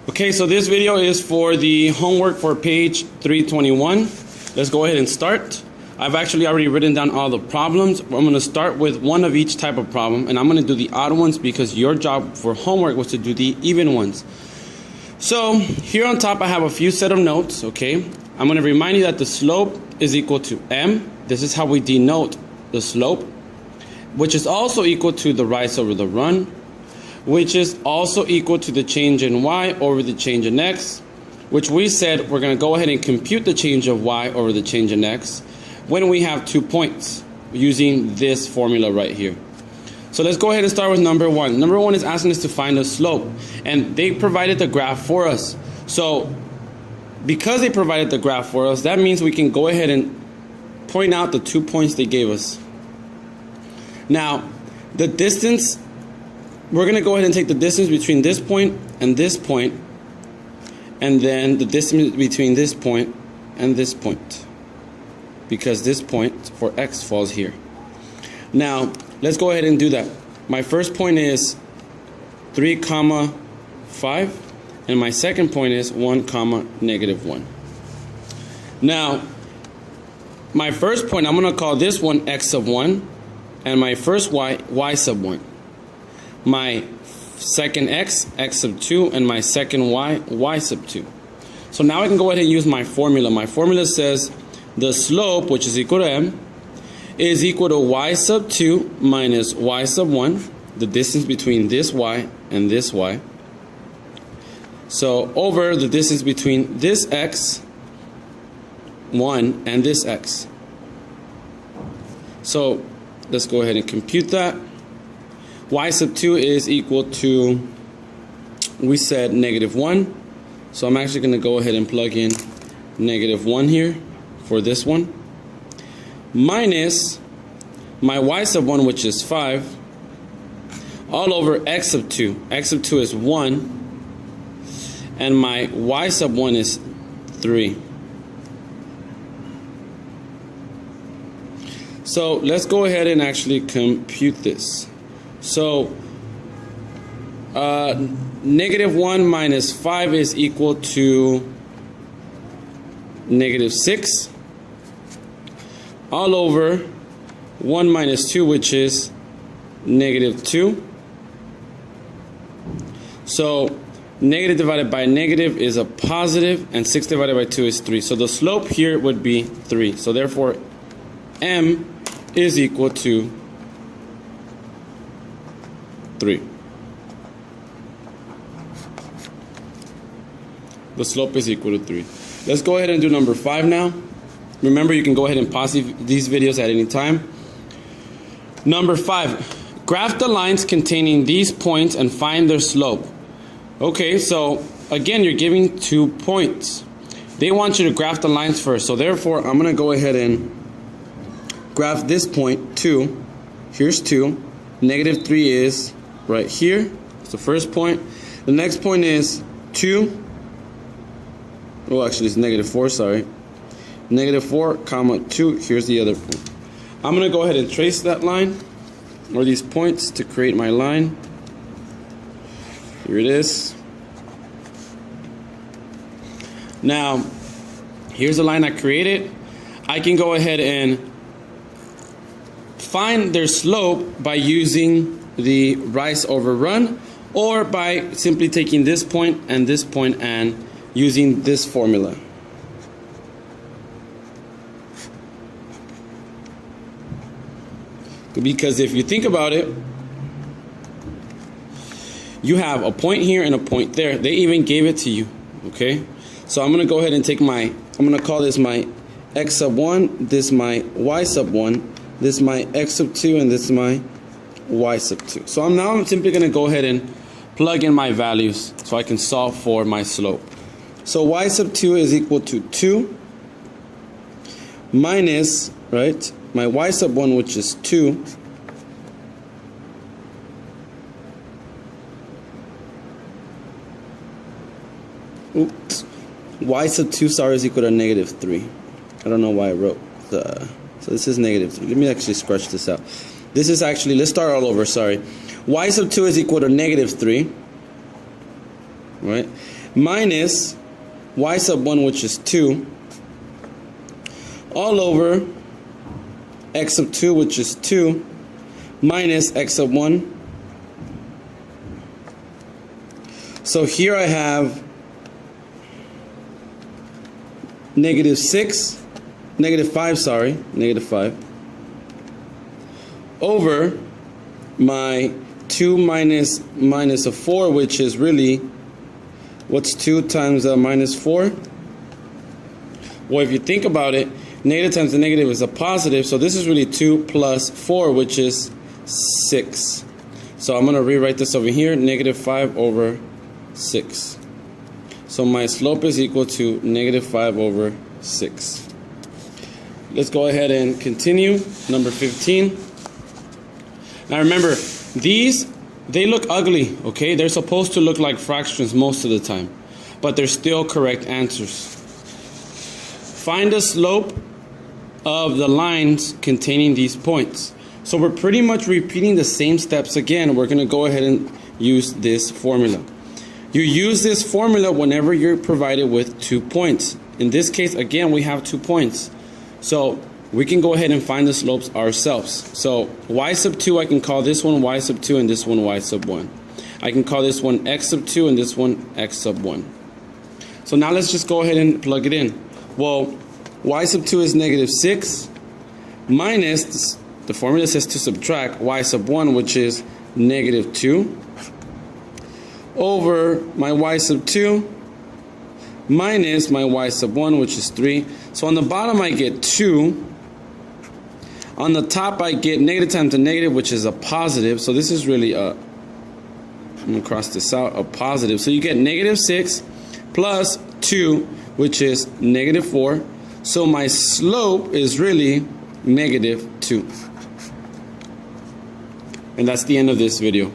Okay, so this video is for the homework for page 321. Let's go ahead and start. I've actually already written down all the problems. I'm going to start with one of each type of problem, and I'm going to do the odd ones because your job for homework was to do the even ones. So here on top I have a few set of notes, okay? I'm going to remind you that the slope is equal to m. This is how we denote the slope, which is also equal to the rise over the run, which is also equal to the change in y over the change in x, which we said we're going to go ahead and compute the change of y over the change in x when we have 2 points using this formula right here. So let's go ahead and start with number one. Number one is asking us to find the slope, and they provided the graph for us. So because they provided the graph for us, that means we can go ahead and point out the 2 points they gave us. Now, the distance, we're going to go ahead and take the distance between this point, and then the distance between this point and this point, because this point for x falls here. Now, let's go ahead and do that. My first point is 3, 5, and my second point is 1, -1. Now, my first point, I'm going to call this one x sub 1, and my first y sub 1. My second x sub 2, and my second y sub 2. So now I can go ahead and use my formula. My formula says the slope, which is equal to m, is equal to y sub 2 minus y sub 1, the distance between this y and this y. So over the distance between this x 1 and this x. So let's go ahead and compute that. Y sub 2 is equal to, we said, -1. So I'm actually going to go ahead and plug in -1 here for this one, minus my y sub 1, which is 5, all over x sub 2. X sub 2 is 1, and my y sub 1 is 3. So let's go ahead and actually compute this. So -1 minus 5 is equal to -6, all over 1 minus 2, which is -2. So negative divided by negative is a positive, and 6 divided by 2 is 3. So the slope here would be 3. So therefore m is equal to 3. The slope is equal to 3. Let's go ahead and do number 5 now. Remember, you can go ahead and pause these videos at any time. Number 5, graph the lines containing these points and find their slope. Okay, so again, you're giving 2 points. They want you to graph the lines first. So therefore, I'm going to go ahead and graph this point, 2. Here's 2. -3 is right here. It's the first point. The next point is 2. Oh, actually, it's -4, sorry. -4, 2. Here's the other point. I'm going to go ahead and trace that line, or these points, to create my line. Here it is. Now, here's the line I created. I can go ahead and find their slope by using the rise over run, or by simply taking this point and using this formula. Because if you think about it, you have a point here and a point there. They even gave it to you, okay? So I'm going to go ahead and take I'm going to call this my x sub 1, this my y sub 1, this my x sub 2, and this is my y sub 2. So I'm simply going to go ahead and plug in my values so I can solve for my slope. So y sub 2 is equal to 2 minus, right, my y sub 1, which is 2, oops, y sub 2, sorry, is equal to -3. I don't know why I wrote so this is -3. Let me actually scratch this out. This is actually, let's start all over, sorry. Y sub 2 is equal to -3. right, minus y sub 1, which is 2, all over x sub 2, which is 2, minus x sub 1. So here I have negative 5, over my 2 minus a 4, which is really, what's 2 times minus 4? Well, if you think about it, negative times the negative is a positive, so this is really 2 plus 4, which is 6. So I'm going to rewrite this over here, negative 5 over 6. So my slope is equal to negative 5 over 6. Let's go ahead and continue. Number 15. Now remember, these, they look ugly, okay? They're supposed to look like fractions most of the time, but they're still correct answers. Find the slope of the lines containing these points. So we're pretty much repeating the same steps again. We're going to go ahead and use this formula. You use this formula whenever you're provided with 2 points. In this case, again, we have 2 points. So we can go ahead and find the slopes ourselves. So y sub 2, I can call this one y sub 2 and this one y sub 1. I can call this one x sub 2 and this one x sub 1. So now let's just go ahead and plug it in. Well, y sub 2 is negative 6 minus, the formula says to subtract y sub 1, which is negative 2, over my y sub 2 minus my y sub 1, which is 3. So on the bottom I get 2. On the top I get negative times a negative, which is a positive. So this is really a, I'm going to cross this out, a positive. So you get negative 6 plus 2, which is negative 4. So my slope is really negative 2. And that's the end of this video.